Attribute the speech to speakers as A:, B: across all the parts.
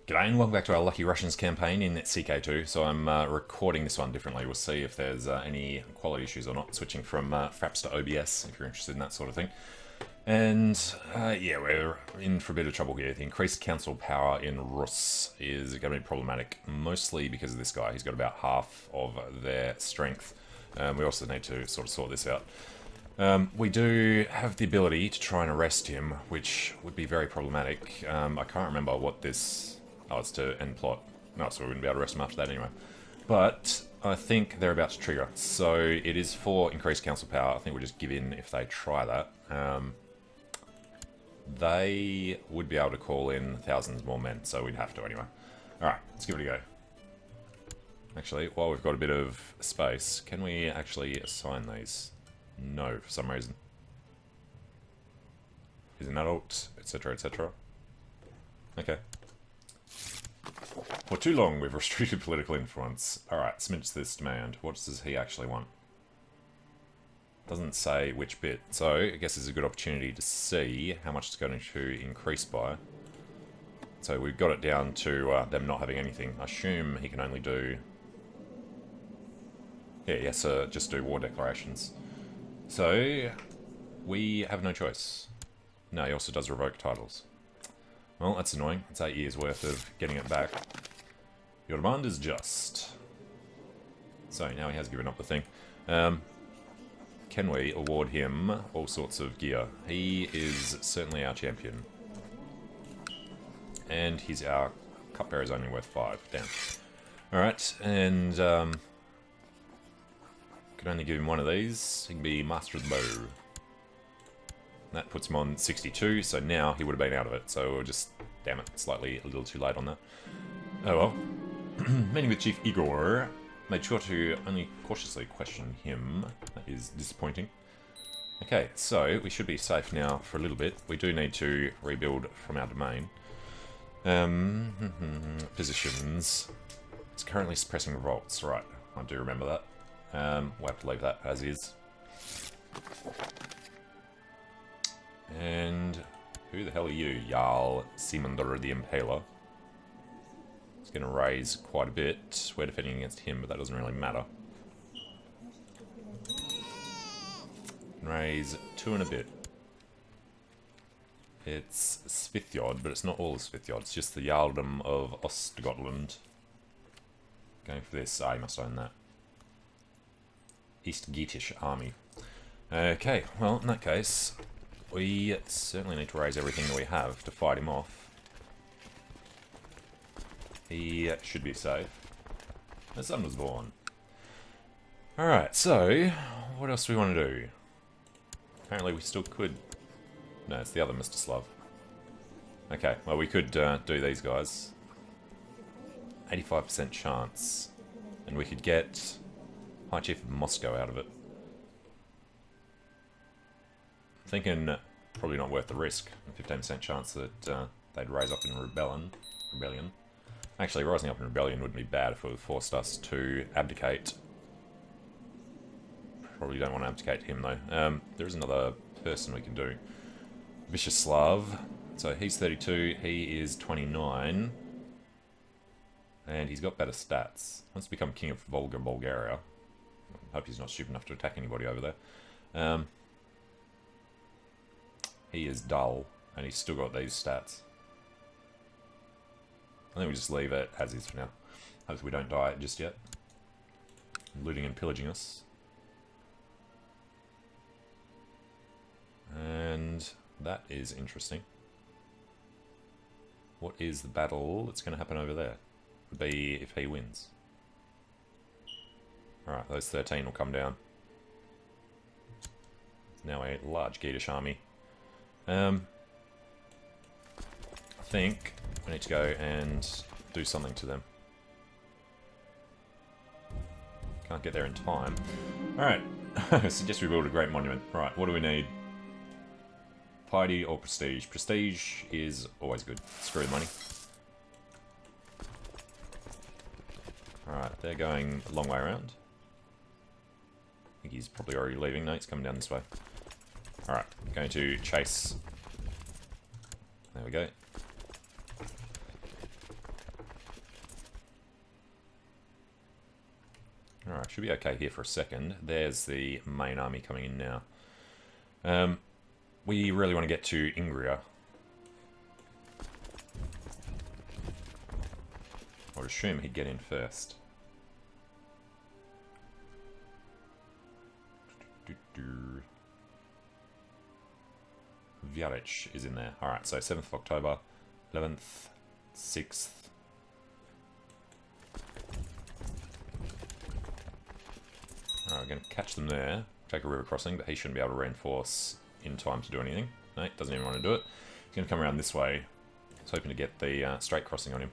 A: G'day and welcome back to our Lucky Russians campaign in CK2. So I'm recording this one differently. We'll see if there's any quality issues or not, switching from Fraps to OBS if you're interested in that sort of thing. And yeah, we're in for a bit of trouble here. The increased council power in Rus is going to be problematic, mostly because of this guy. He's got about half of their strength. We also need to sort this out. We do have the ability to try and arrest him, which would be very problematic. I can't remember what this... Oh, it's to end plot. No, so we wouldn't be able to arrest him after that anyway. But I think they're about to trigger. So it is for increased council power. I think we'll just give in if they try that. They would be able to call in thousands more men, so we'd have to anyway. Alright, let's give it a go. Actually, while we've got a bit of space, can we actually assign these? No, for some reason. He's an adult, etc, etc. Okay. For too long, we've restricted political influence. Alright, submit to this demand. What does he actually want? Doesn't say which bit, so I guess it's a good opportunity to see how much it's going to increase by. So we've got it down to them not having anything. I assume he can only do... Yeah, yes, just do war declarations. So, we have no choice. No, he also does revoke titles. Well, that's annoying. It's 8 years worth of getting it back. Your demand is just. So, now he has given up the thing. Can we award him all sorts of gear? He is certainly our champion. And he's our cupbearer is only worth 5. Damn. Alright, and can only give him one of these. He can be Master of the Bow. That puts him on 62, so now he would have been out of it. So we're just, damn it, slightly a little too late on that. Oh well. Meeting with Chief Igor. Made sure to only cautiously question him. That is disappointing. Okay, so we should be safe now for a little bit. We do need to rebuild from our domain. Positions. It's currently suppressing revolts. Right, I do remember that. We'll have to leave that as is. And who the hell are you, Jarl Simondor the Impaler? It's going to raise quite a bit. We're defending against him, but that doesn't really matter. Raise 2 and a bit. It's Svithjod, but it's not all of Svithjod. It's just the Jarldom of Ostgotland. Going for this. I must own that. East Geatish army. Okay, well, in that case, we certainly need to raise everything that we have to fight him off. He should be safe. The son was born. Alright, so, what else do we want to do? Apparently we still could... No, it's the other Mr. Slav. Okay, well we could do these guys. 85% chance. And we could get High Chief of Moscow out of it. Thinking probably not worth the risk. A 15% chance that they'd raise up in rebellion. Actually, rising up in rebellion wouldn't be bad if it forced us to abdicate. Probably don't want to abdicate him though. There is another person we can do. Vishislav. So he's 32, he is 29. And he's got better stats. Wants to become king of Volga, Bulgaria. Hope he's not stupid enough to attack anybody over there. He is dull, and he's still got these stats. I think we just leave it as is for now. Hopefully we don't die just yet. Looting and pillaging us. And that is interesting. What is the battle that's going to happen over there? Would be if he wins. Alright, those 13 will come down. It's now a large Geatish army. I think we need to go and do something to them. Can't get there in time. Alright, suggest we build a great monument. Right, what do we need? Piety or prestige? Prestige is always good. Screw the money. Alright, they're going a long way around. I think he's probably already leaving. No, he's coming down this way. Alright, going to chase. There we go. Alright, should be okay here for a second. There's the main army coming in now. We really want to get to Ingria. I would assume he'd get in first. Vjarich is in there. Alright, so 7th of October, 11th, 6th. Alright, we're going to catch them there. Take a river crossing, but he shouldn't be able to reinforce in time to do anything. No, doesn't even want to do it. He's going to come around this way. He's hoping to get the straight crossing on him.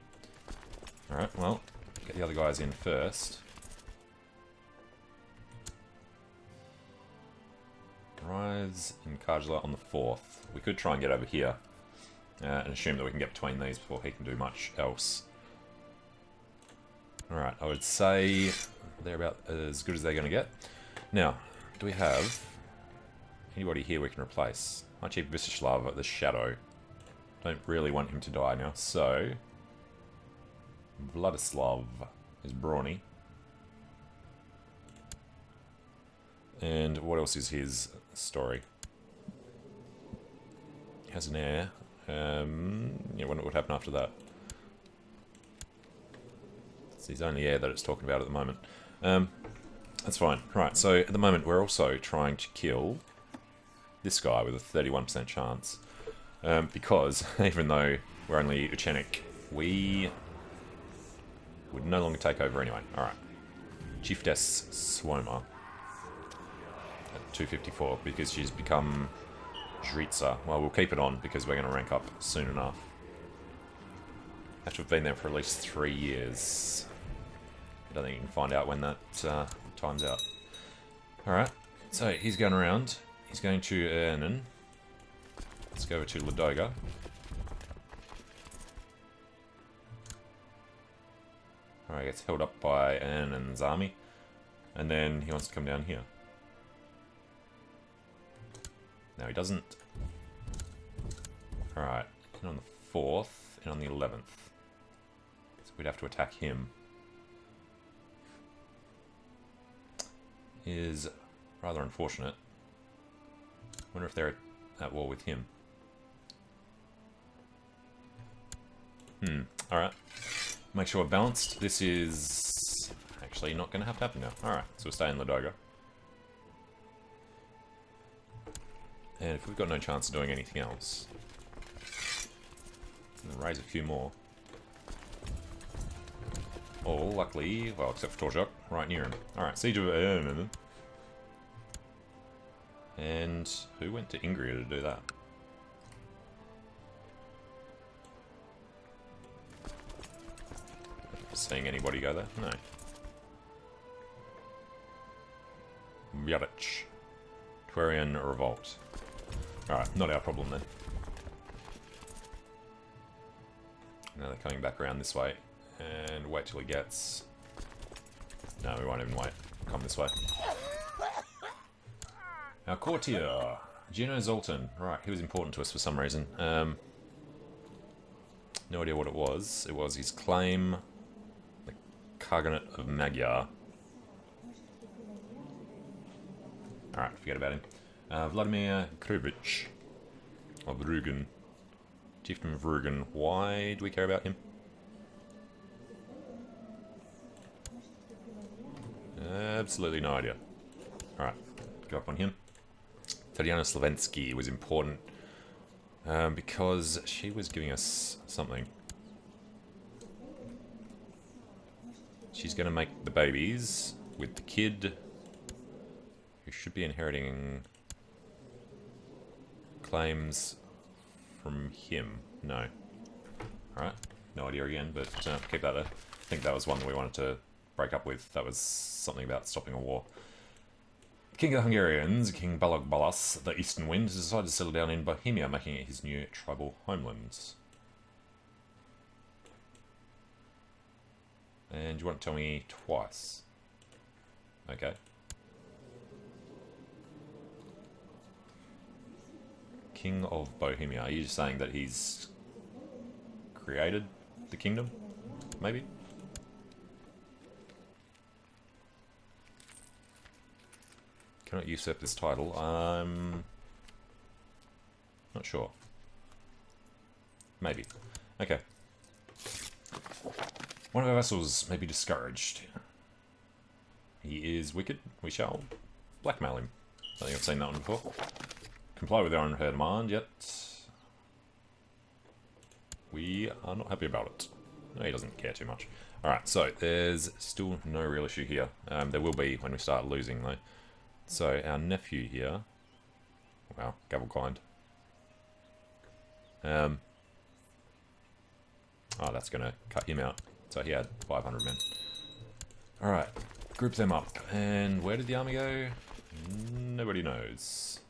A: Alright, well, get the other guys in first. Rise in Kajla on the 4th. We could try and get over here and assume that we can get between these before he can do much else. Alright, I would say they're about as good as they're going to get. Now, do we have anybody here we can replace? My Chief Visislav, the Shadow. Don't really want him to die now, so Vladislav is brawny. And what else is his story? He has an heir. Yeah, wonder what would happen after that. It's his only heir that it's talking about at the moment. That's fine. Right, so at the moment we're also trying to kill this guy with a 31% chance. Because even though we're only Uchenic, we would no longer take over anyway. Alright. Chieftess Swoma at 254 because she's become Jritza. Well, we'll keep it on because we're going to rank up soon enough. Have to have been there for at least 3 years. I don't think you can find out when that time's out. Alright, so he's going around. He's going to Ernan. Let's go over to Ladoga. Alright, gets held up by Ernan's army. And then he wants to come down here. No, he doesn't. Alright, and on the 4th and on the 11th. So we'd have to attack him. Is rather unfortunate. Wonder if they're at war with him. Alright. Make sure we're balanced. This is actually not going to have to happen now. Alright, so we'll stay in Ladoga. And if we've got no chance of doing anything else, we'll raise a few more. Oh, luckily, well, except for Torjok, right near him. Alright, Siege of and who went to Ingria to do that? Seeing anybody go there? No. Vjarich. Twerian Revolt. Alright, not our problem then. Now they're coming back around this way. And wait till he gets... No, we won't even wait. Come this way. Our courtier, Gino Zoltan. Right, he was important to us for some reason. No idea what it was. It was his claim, the Khaganate of Magyar. Alright, forget about him. Vladimir Krubich of Rugen. Chieftain of Rugen. Why do we care about him? Absolutely no idea. Alright, go up on him. Tatiana Slavensky was important because she was giving us something. She's going to make the babies with the kid who should be inheriting claims from him. No. Alright, no idea again, but keep that there. I think that was one that we wanted to break up with. That was something about stopping a war. King of the Hungarians, King Balog Balas, the Eastern Wind, has decided to settle down in Bohemia, making it his new tribal homeland. And you want to tell me twice? Okay. King of Bohemia. Are you just saying that he's created the kingdom? Maybe? Cannot usurp this title. I'm not sure. Maybe. Okay. One of our vessels may be discouraged. He is wicked. We shall blackmail him. I think I've seen that one before. Comply with our unheard demand, yet we are not happy about it. No, he doesn't care too much. Alright, so there's still no real issue here. There will be when we start losing, though. So our nephew here... Wow, Gavelkind. Oh, that's going to cut him out. So he had 500 men. Alright, group them up. And where did the army go? Nobody knows.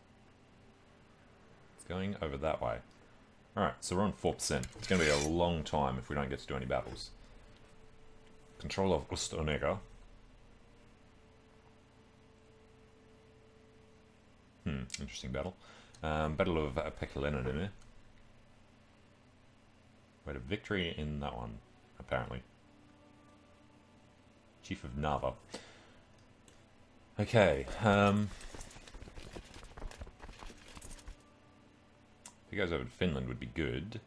A: It's going over that way. Alright, so we're on 4%. It's going to be a long time if we don't get to do any battles. Control of Ustonega. Interesting battle. Battle of Pekelenene. We had a victory in that one, apparently. Chief of Narva. Okay, if he goes over to Finland would be good.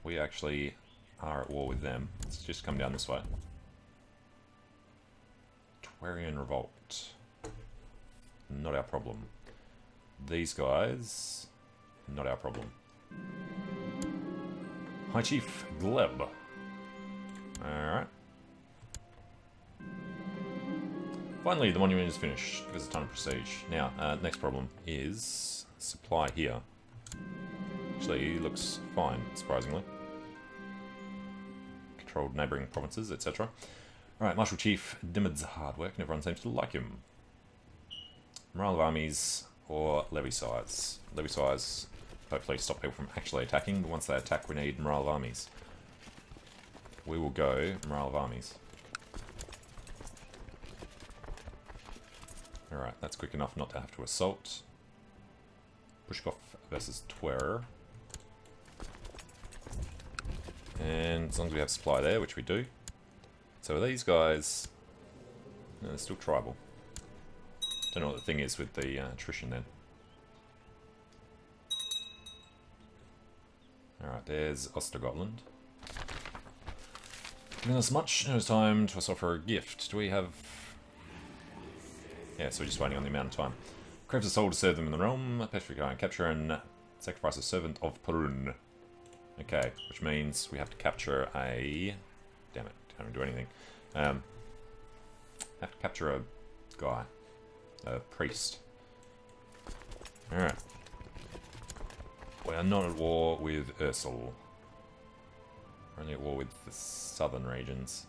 A: We actually are at war with them. Let's just come down this way. Twarian Revolt. Not our problem. These guys, not our problem. High Chief Gleb. Alright. Finally, the monument is finished. Gives us a ton of prestige. Now, next problem is supply here. Actually, looks fine, surprisingly. Controlled neighbouring provinces, etc. Alright, Marshal Chief Dimid's hard work, and everyone seems to like him. Morale of armies, or levy size. Levy size, hopefully stop people from actually attacking, but once they attack we need morale of armies. We will go morale of armies. Alright, that's quick enough not to have to assault. Pushkov versus Twer. And as long as we have supply there, which we do. So these guys, no, they're still tribal. Don't know what the thing is with the attrition then. Alright, there's Ostergotland. Given us much, now it's time to us offer a gift. Do we have... Yeah, so we're just waiting on the amount of time. Craves a soul to serve them in the realm. Petrific capture and sacrifice a servant of Perun. Okay, which means we have to capture a... Damn it, can't do anything. Have to capture a guy. A priest. Alright. We are not at war with Ursel. We're only at war with the southern regions.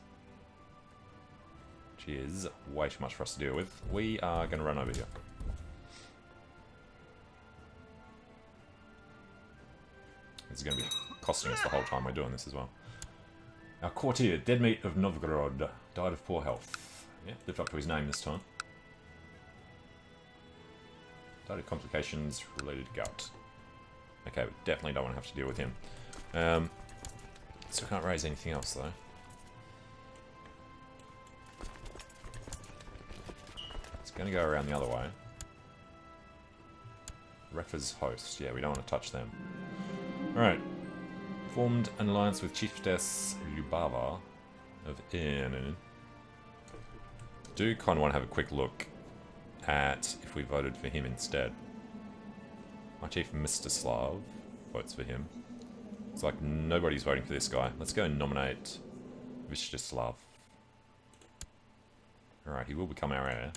A: Which is way too much for us to deal with. We are going to run over here. This is going to be costing us the whole time we're doing this as well. Our courtier, Deadmeat of Novgorod, died of poor health. Yeah, lived up to his name this time. Died of complications related to gout. Okay, we definitely don't want to have to deal with him. So I can't raise anything else though. It's going to go around the other way. Refa's host. Yeah, we don't want to touch them. Alright. Formed an alliance with Chiefess Lubava of Inen. Do kind of want to have a quick look at if we voted for him instead. My chief Mstislav votes for him. It's like nobody's voting for this guy. Let's go and nominate Mstislav. Alright, he will become our heir.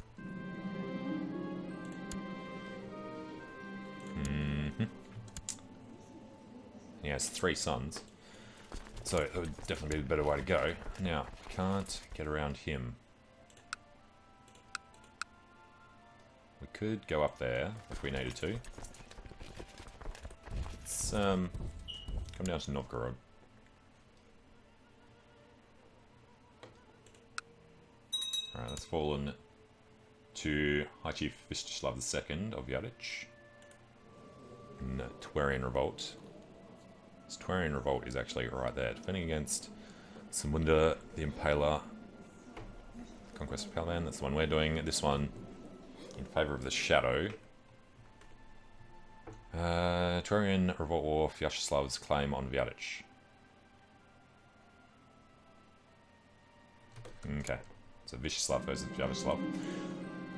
A: He has 3 sons. So it would definitely be the better way to go. Now, can't get around him. We could go up there if we needed to. Let's come down to Novgorod. Alright, that's fallen to High Chief Mstislav II of Yadich. In Twarian Revolt. This Twarian Revolt is actually right there. Defending against Samunda the Impaler. Conquest of Pagan, that's the one we're doing. This one in favour of the Shadow. Turian revolt war Vyasheslav's claim on Vyadich. Okay, so Vyacheslav versus Vyacheslav.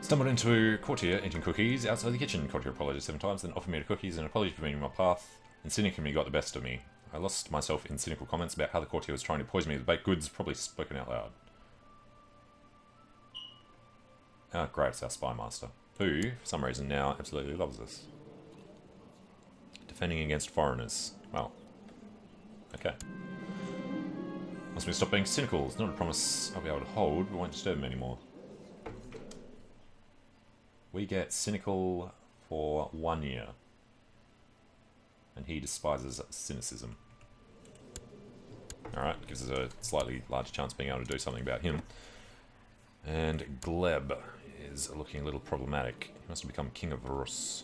A: Stumbled into Courtier eating cookies outside the kitchen. Courtier apologized 7 times, then offered me the cookies and apologized for being in my path. And cynically got the best of me. I lost myself in cynical comments about how the Courtier was trying to poison me with baked goods, probably spoken out loud. Ah, great, it's our spy master, who, for some reason now, absolutely loves us. Defending against foreigners. Well, okay. Must be stop being cynical. It's not a promise I'll be able to hold, but won't disturb him anymore. We get cynical for 1 year. And he despises cynicism. Alright, gives us a slightly larger chance of being able to do something about him. And Gleb is looking a little problematic. He must have become King of Rus.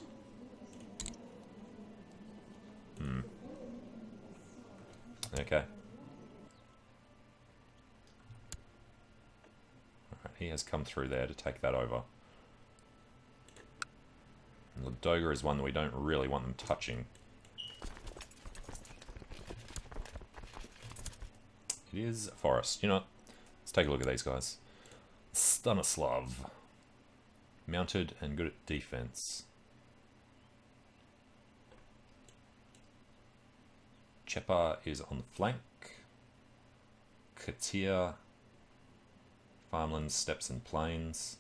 A: Okay. Alright, he has come through there to take that over. And Ladoga is one that we don't really want them touching. It is forest. You know what? Let's take a look at these guys. Stanislav. Mounted and good at defense. Chepa is on the flank. Katia. Farmlands, steppes and plains.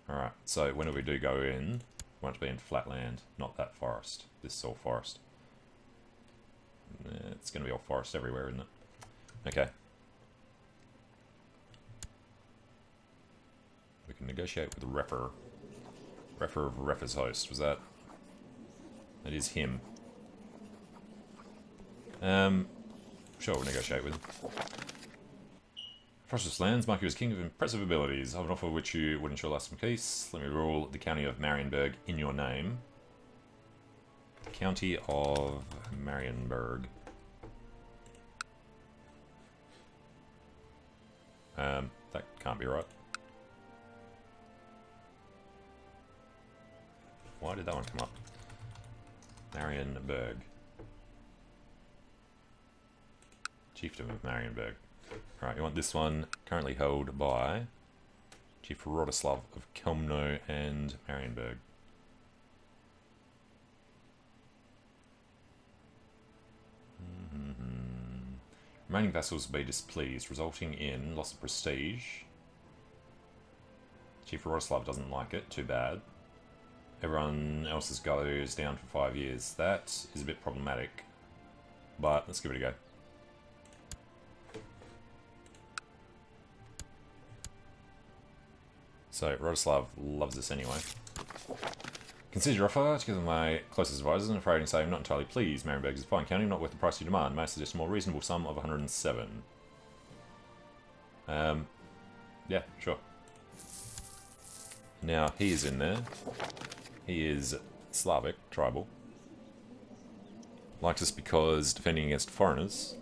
A: Alright, so whenever we do go in, we want to be in flat land, not that forest. This is all forest. It's going to be all forest everywhere, isn't it? Okay. We can negotiate with Refer. Refer of Refer's host. Was that? That is him. Sure, we'll negotiate with him. Prosperous lands, mark you as king of impressive abilities. I have an offer which you would ensure lasting peace. Let me rule the county of Marienburg in your name. County of Marienburg. That can't be right. Why did that one come up? Marienburg. Chieftain of Marienburg. Right, you want this one currently held by Chief Rodoslav of Kelmno and Marienburg. Remaining vassals will be displeased, resulting in loss of prestige. Chief Rodoslav doesn't like it, too bad. Everyone else's goes down for 5 years. That is a bit problematic, but let's give it a go. So, Rodoslav loves us anyway. Consider your offer, together with my closest advisors, and afraid to say I'm not entirely pleased. Marienburg is a fine county, not worth the price you demand. May I suggest a more reasonable sum of 107? Yeah, sure. Now, he is in there. He is Slavic, tribal. Likes us because defending against foreigners.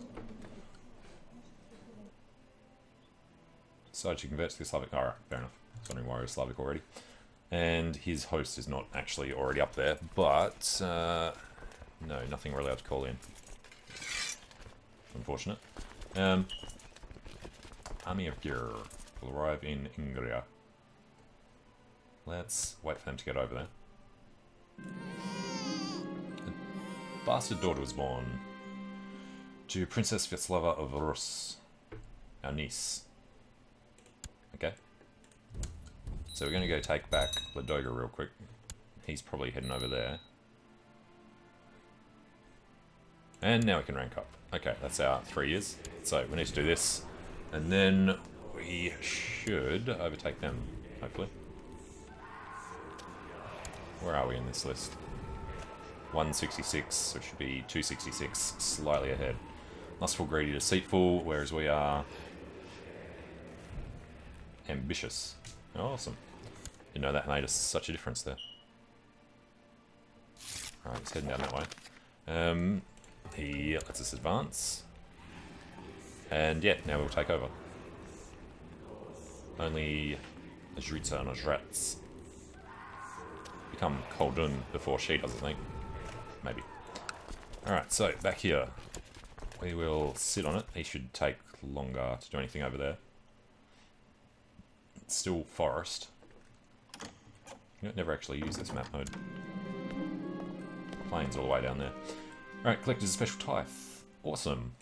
A: So to convert to the Slavic... Alright, fair enough. I was wondering why he was Slavic already. And his host is not actually already up there, but... no, nothing we're allowed to call in. Unfortunate. Army of Gyr will arrive in Ingria. Let's wait for them to get over there. A bastard daughter was born to Princess Vyacheslava of Rus, our niece. Okay. So we're going to go take back Ladoga real quick. He's probably heading over there. And now we can rank up. Okay, that's our 3 years. So we need to do this. And then we should overtake them, hopefully. Where are we in this list? 166, so it should be 266, slightly ahead. Lustful, greedy, deceitful, whereas we are ambitious. Awesome. Didn't know that made us such a difference there. Alright, he's heading down that way. He lets us advance. And yeah, now we'll take over. Only Jrutsa and Ajrats. Become Koldun before she does, I think. Maybe. Alright, so back here. We will sit on it. He should take longer to do anything over there. It's still forest. You know, never actually use this map mode. Plains all the way down there. Alright, collected a special tithe. Awesome.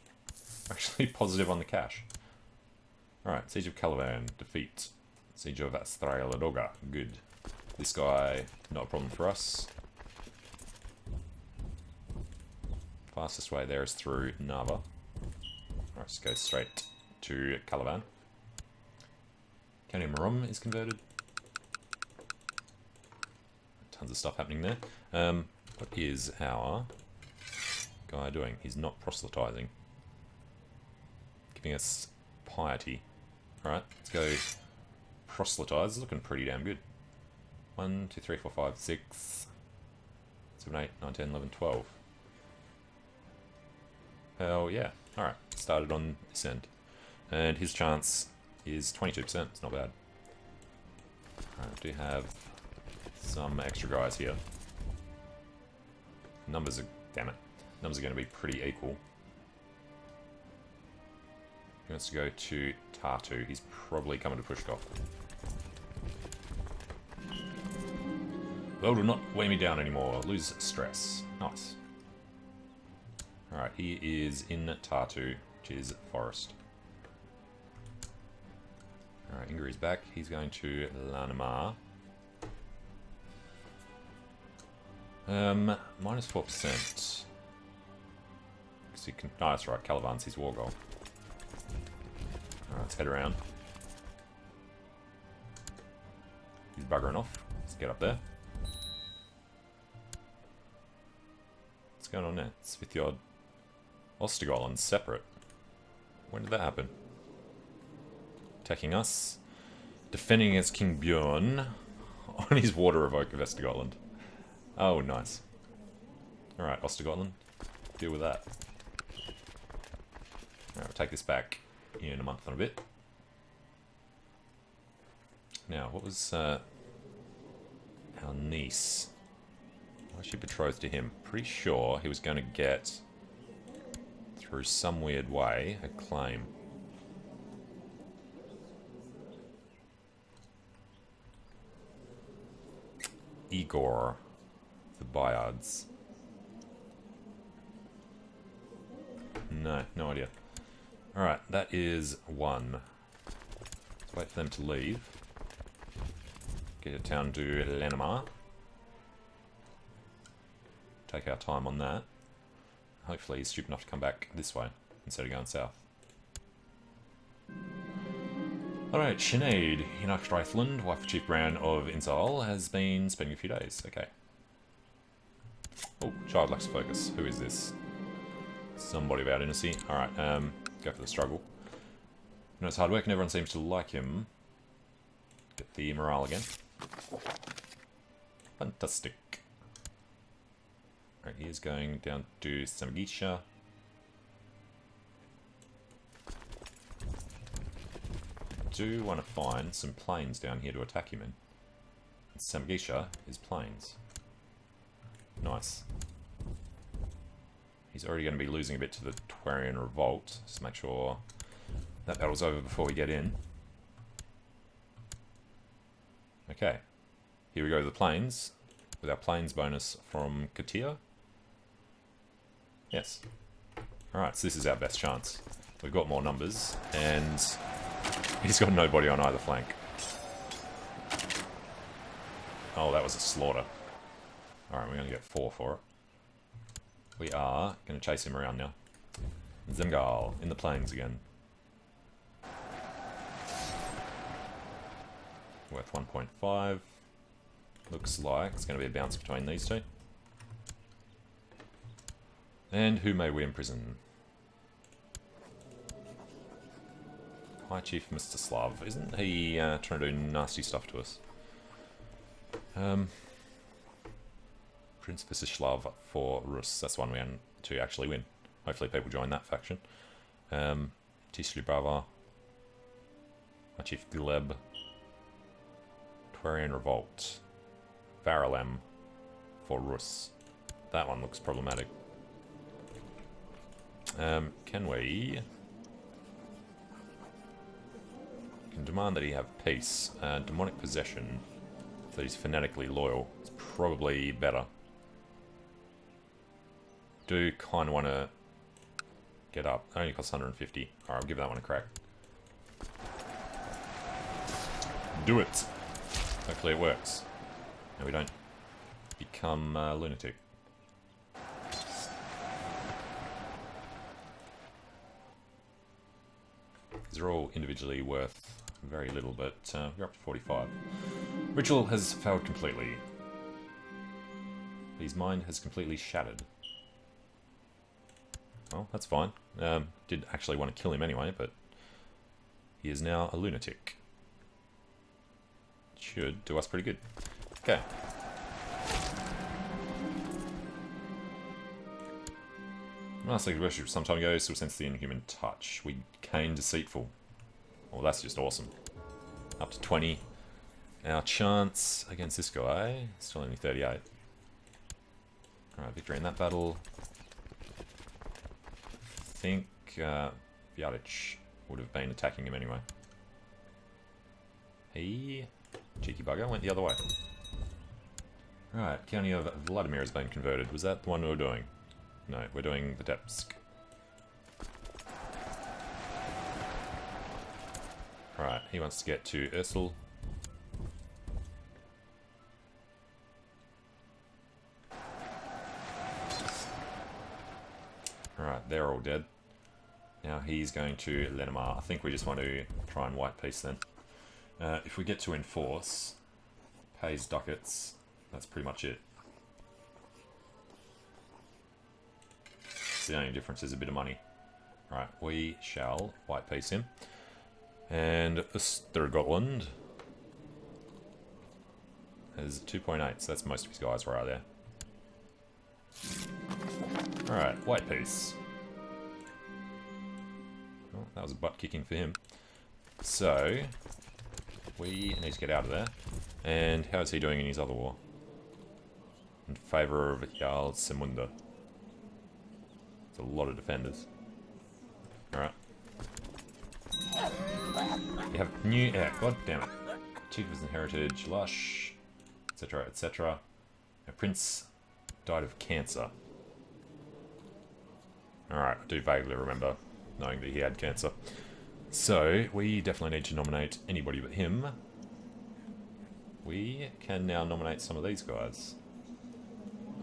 A: Actually positive on the cash. Alright, Siege of Caliban. Defeat. Siege of Astraladoga. Good. This guy, not a problem for us. Fastest way there is through Nava. Alright, let's go straight to Caliban. County Marum is converted. Tons of stuff happening there. What is our guy doing? He's not proselytizing. Giving us piety. Alright, let's go proselytize. Looking pretty damn good. 1, 2, 3, 4, 5, 6, 7, 8, 9, 10, 11, 12. Hell yeah. Alright, started on this end. And his chance is 22%. It's not bad. Alright, we do have some extra guys here. Numbers are... damn it. Numbers are going to be pretty equal. He wants to go to Tartu. He's probably coming to Pushkov. Well, do not weigh me down anymore. Lose stress. Nice. Alright, he is in Tartu, which is forest. Alright, Ingri's back. He's going to Lanamar. Minus 4%. Because he can... no, that's right. Caliban's his war goal. Alright, let's head around. He's buggering off. Let's get up there. What's going on there? Svithyod. Ostrogoland's separate. When did that happen? Attacking us. Defending against King Bjorn on his water revoke of Östergötland. Oh, nice. Alright, Östergötland. Deal with that. Alright, we'll take this back in a month and a bit. Now, what was our niece? Why was she betrothed to him? Pretty sure he was going to get, through some weird way, a claim. Igor, the Bayards. No idea. Alright, that is one. Let's wait for them to leave. Get a town to Lanamar. Take our time on that. Hopefully he's stupid enough to come back this way instead of going south. Alright, Sinead in Archstreithland, wife of Chief Brown of Inzal, has been spending a few days. Okay. Oh, child lacks focus. Who is this? Somebody about Innisy. Alright, go for the struggle. No, it's hard work and everyone seems to like him. Get the morale again. Fantastic. Alright, he is going down to Samagisha. Do want to find some plains down here to attack him in. Samagisha is plains. Nice. He's already going to be losing a bit to the Twarian Revolt, so make sure that battle's over before we get in. Okay, here we go to the plains, with our plains bonus from Katia. Yes. Alright, so this is our best chance. We've got more numbers, and he's got nobody on either flank. Oh, that was a slaughter. Alright, we're going to get 4 for it. We are going to chase him around now. Zemgal, in the plains again. Worth 1.5. Looks like it's going to be a bounce between these two. And who may we imprison? High Chief Mr. Slav. Isn't he trying to do nasty stuff to us? Prince Visislav for Rus. That's one we had to actually win. Hopefully people join that faction. Tishli Brava. High Chief Gleb. Quarian Revolt. Varalem for Rus. That one looks problematic. Can we... Can demand that he have peace. Demonic possession. So he's fanatically loyal. It's probably better. Do kind of want to get up. It only costs 150. Alright, I'll give that one a crack. Do it! Hopefully it works. No, we don't become lunatic. These are all individually worth very little, but we're up to 45. Ritual has failed completely. His mind has completely shattered. Well, that's fine. Did actually want to kill him anyway, but he is now a lunatic. Should do us pretty good. Okay. Master worship some time ago, still sense the inhuman touch. We came deceitful. Well, that's just awesome. Up to 20. Our chance against this guy, still only 38. Alright, victory in that battle. I think Vjadic would have been attacking him anyway. He, cheeky bugger, went the other way. Right, County of Vladimir has been converted. Was that the one we were doing? No, we're doing the Vitebsk. Right, he wants to get to Ursel. Alright, they're all dead. Now he's going to Lenimar. I think we just want to try and white peace then. If we get to enforce, pays ducats, that's pretty much it. The only difference is a bit of money. Right, we shall white peace him. And Östergötland has 2.8, so that's most of his guys right there. Alright, white peace. Well, that was a butt kicking for him. So, we need to get out of there. And how is he doing in his other war? In favour of Jarl Semunda. A lot of defenders. Alright. You have new... Yeah, god damn it. Chiefs and Heritage, Lush, etc, etc. A prince died of cancer. Alright, I do vaguely remember knowing that he had cancer. So, we definitely need to nominate anybody but him. We can now nominate some of these guys.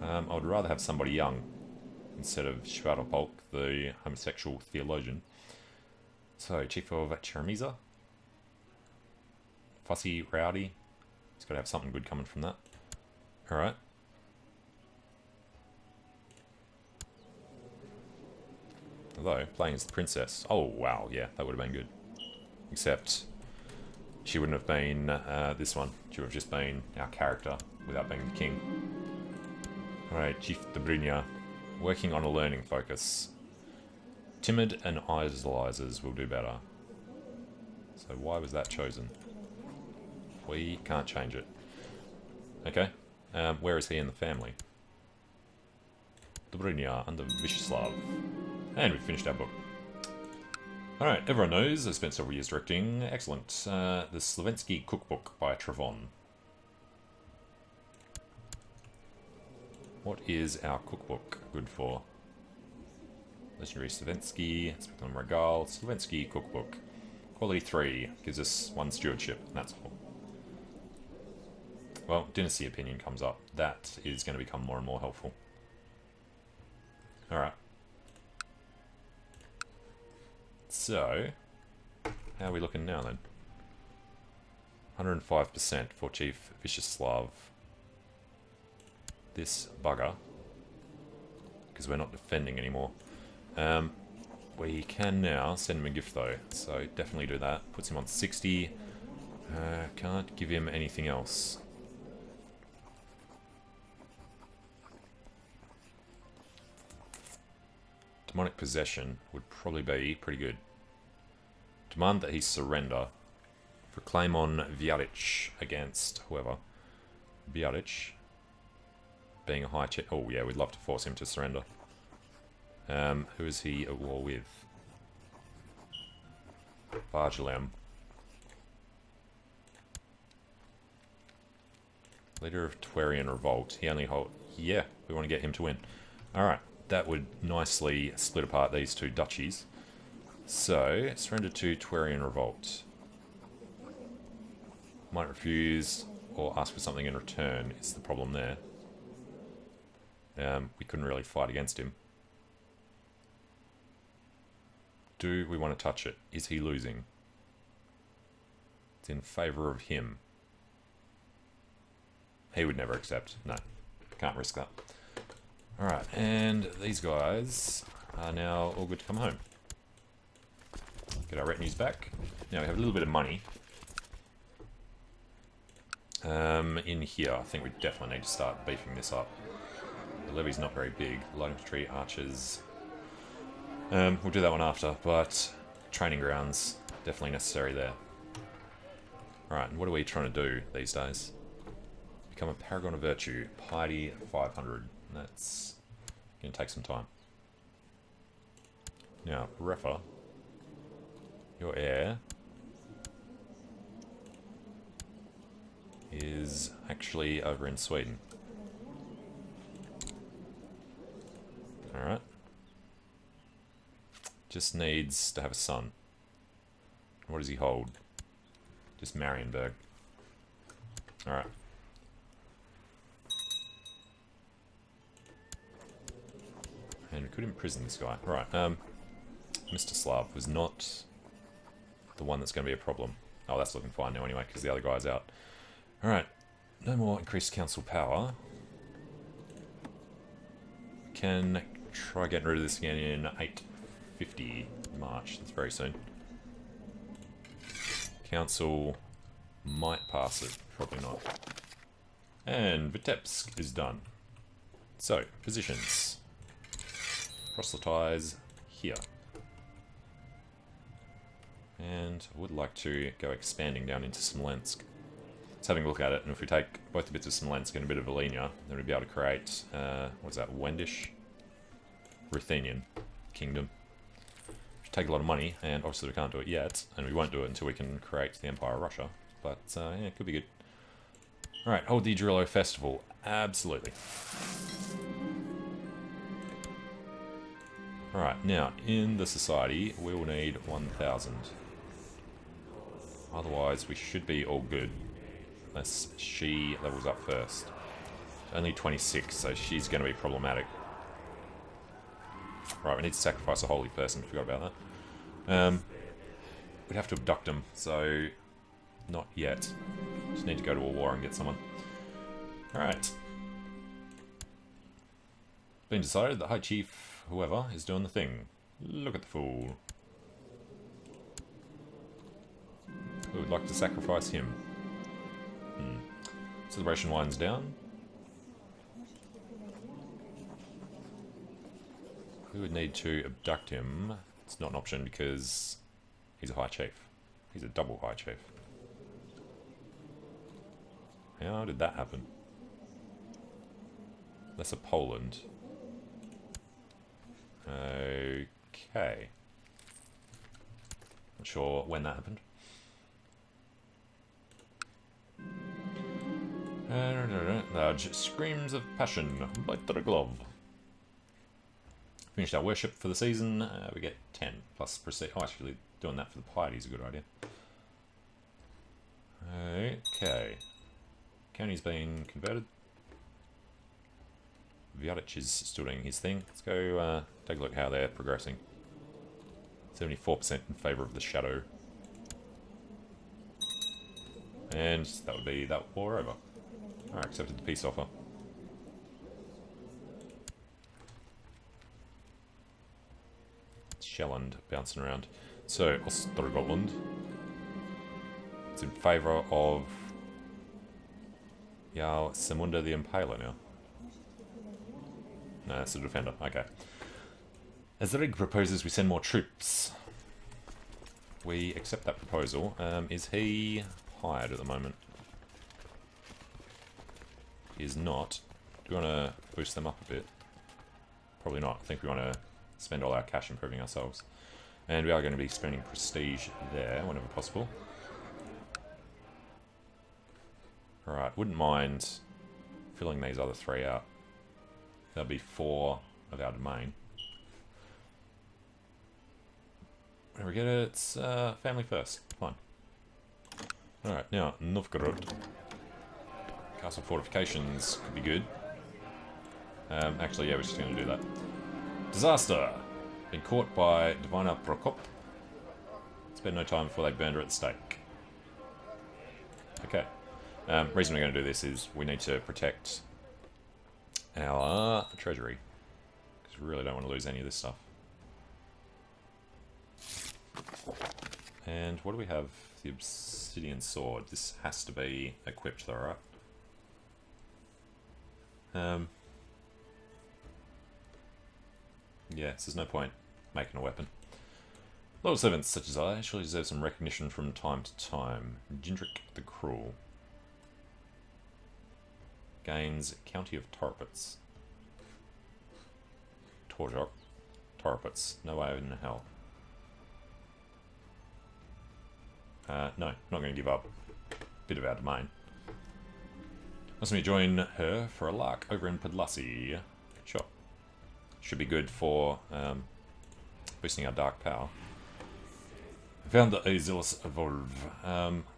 A: I would rather have somebody young instead of Schwaderpolk, the homosexual theologian. So, Chief of Cheremiza. Fussy Rowdy. He's got to have something good coming from that. Alright. Although, playing as the princess. Oh, wow, yeah, that would have been good. Except, she wouldn't have been this one. She would have just been our character without being the king. Alright, Chief Dobrynia. Working on a learning focus. Timid and idolizers will do better. So why was that chosen? We can't change it. Okay. Where is he in the family? Dobrynia under Vyshislav. And we've finished our book. Alright, everyone knows I've spent several years directing. Excellent. The Slovensky Cookbook by Travon. What is our cookbook good for? Legendary Slovensky, Spectrum Regal, Slovensky Cookbook. Quality 3 gives us 1 stewardship, and that's all. Well, Dynasty Opinion comes up. That is going to become more and more helpful. Alright. So, how are we looking now then? 105% for Chief Vyshislav. This bugger, because we're not defending anymore. We can now send him a gift though, so definitely do that. Puts him on 60. Can't give him anything else. Demonic possession would probably be pretty good. Demand that he surrender Proclaim on Vjaric against whoever. Vjaric being a high chief. Oh yeah, we'd love to force him to surrender. Who is he at war with? Bargelem. Leader of Twerian Revolt. He only hold. Yeah, we want to get him to win. Alright, that would nicely split apart these two duchies. So, surrender to Twerian Revolt. Might refuse or ask for something in return is the problem there. We couldn't really fight against him. Do we want to touch it? Is he losing? It's in favour of him. He would never accept. No, can't risk that. Alright, and these guys are now all good to come home. Get our retinues back. Now we have a little bit of money. In here, I think we definitely need to start beefing this up. The levy's not very big. Light infantry, archers. We'll do that one after, but training grounds, definitely necessary there. Alright, and what are we trying to do these days? Become a Paragon of Virtue, Piety 500. That's going to take some time. Now, Refa, your heir is actually over in Sweden. Alright. Just needs to have a son. What does he hold? Just Marienburg. Alright. And we could imprison this guy. Right, Mr. Slav was not the one that's going to be a problem. Oh, that's looking fine now anyway, because the other guy's out. Alright, no more increased council power. Can try getting rid of this again in 850 March. That's very soon. Council might pass it, probably not. And Vitebsk is done. So, positions. Proselytize here. And I would like to go expanding down into Smolensk. Let's having a look at it, and if we take both the bits of Smolensk and a bit of Volhynia, then we'd be able to create, what's that, Wendish? Ruthenian Kingdom. Which take a lot of money, and obviously we can't do it yet, and we won't do it until we can create the Empire of Russia. But, yeah, it could be good. Alright, hold the Drillo Festival. Absolutely. Alright, now, in the society, we will need 1,000. Otherwise, we should be all good. Unless she levels up first. Only 26, so she's going to be problematic. Right, we need to sacrifice a holy person, forgot about that. We'd have to abduct him, so not yet. Just need to go to a war and get someone. Alright. Been decided that High Chief, whoever, is doing the thing. Look at the fool. Who would like to sacrifice him? Celebration winds down. We would need to abduct him. It's not an option because he's a High Chief. He's a double High Chief. How did that happen? Lesser Poland. Okay. Not sure when that happened. Large screams of passion. Bite the glove. Finished our worship for the season. We get 10 plus prestige. Oh, actually, doing that for the piety is a good idea. Okay. County's been converted. Vjaric is still doing his thing. Let's go take a look how they're progressing. 74% in favour of the Shadow. And that would be that war over. Alright, accepted the peace offer. Shelland bouncing around. So, Ostergotland. It's in favour of Jarl Semunda the Impaler now. No, that's a defender. Okay. As the Rig proposes we send more troops. we accept that proposal. Is he hired at the moment? He is not. Do we want to boost them up a bit? Probably not. I think we want to spend all our cash improving ourselves. And we are going to be spending prestige there whenever possible. Alright, wouldn't mind filling these other 3 out. That'll be 4 of our domain. Whenever we get it, it's family first. Fine. Alright, now Novgorod. Castle fortifications could be good. Actually, yeah, we're just going to do that. Disaster! Been caught by Divina Prokop. Spend no time before they burned her at the stake. Okay. Reason we're going to do this is we need to protect our treasury. Because we really don't want to lose any of this stuff. And what do we have? The obsidian sword. This has to be equipped though, right? Yes, there's no point making a weapon. Loyal servants such as I surely deserve some recognition from time to time. Gindrick the Cruel. Gains County of Torpets. Torjok. Torpets. No way in hell. No, not going to give up a bit of our domain. Must we join her for a lark over in Podlasi? Sure. Should be good for boosting our dark power. Found the Azealous Evolve.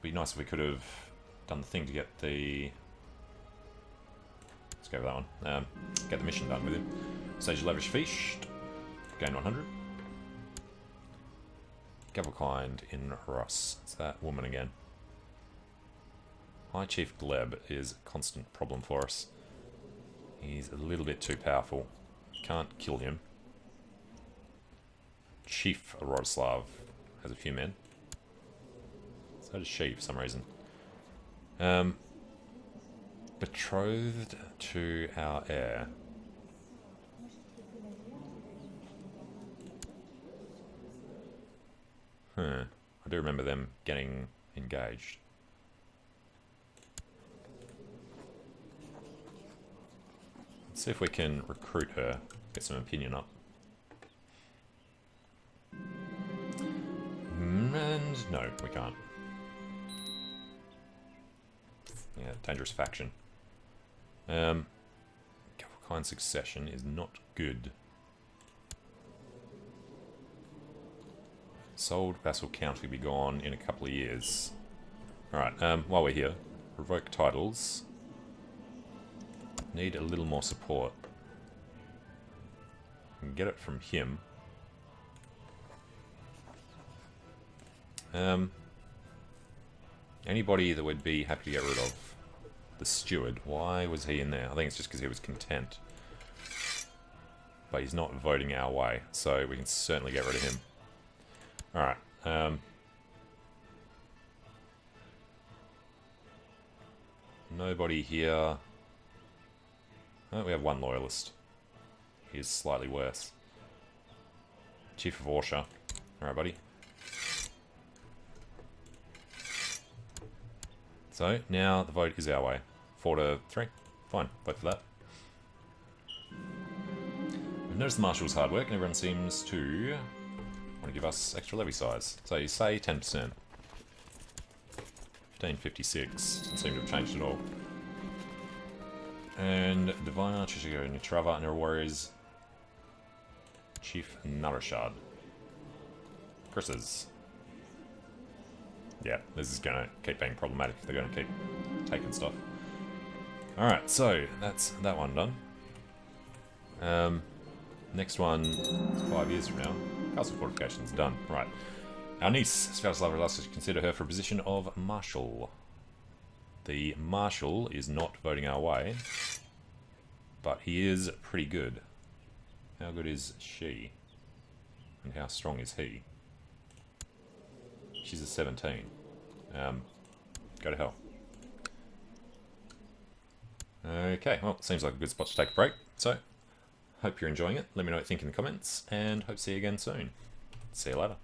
A: Be nice if we could have done the thing to get the... Let's go with that one. Get the mission done with him. Sage Lavish Feast. Gain 100. Gavelkind in Russ. It's that woman again. High Chief Gleb is a constant problem for us. He's a little bit too powerful. Can't kill him. Chief Rodislav has a few men. So does she for some reason. Betrothed to our heir. I do remember them getting engaged. Let's see if we can recruit her, get some opinion up. And no, we can't. Yeah, dangerous faction. Gavelkind succession is not good. Sold vassal count will be gone in a couple of years. Alright, while we're here, revoke titles. Need a little more support. Can get it from him. Anybody that would be happy to get rid of? The steward. Why was he in there? I think it's just because he was content. But he's not voting our way, so we can certainly get rid of him. Alright. Nobody here. Oh, we have one loyalist. He's slightly worse. Chief of Orsha. Alright, buddy. So, now the vote is our way. 4 to 3. Fine, vote for that. We've noticed the Marshal's hard work, and everyone seems to want to give us extra levy size. So you say 10%. 1556. Doesn't seem to have changed at all. And Divina, Chishigo, Nitrava, and her warriors. Chief Narashad. Chris's. Yeah, this is going to keep being problematic if they're going to keep taking stuff. Alright, so that's that one done. Next one is 5 years from now. Castle fortification's done. Right. Our niece, Svetoslava, asks us to consider her for a position of Marshal. The Marshal is not voting our way, but he is pretty good. How good is she? And how strong is he? She's a 17. Go to hell. Okay, well, seems like a good spot to take a break. So, hope you're enjoying it. Let me know what you think in the comments, and hope to see you again soon. See you later.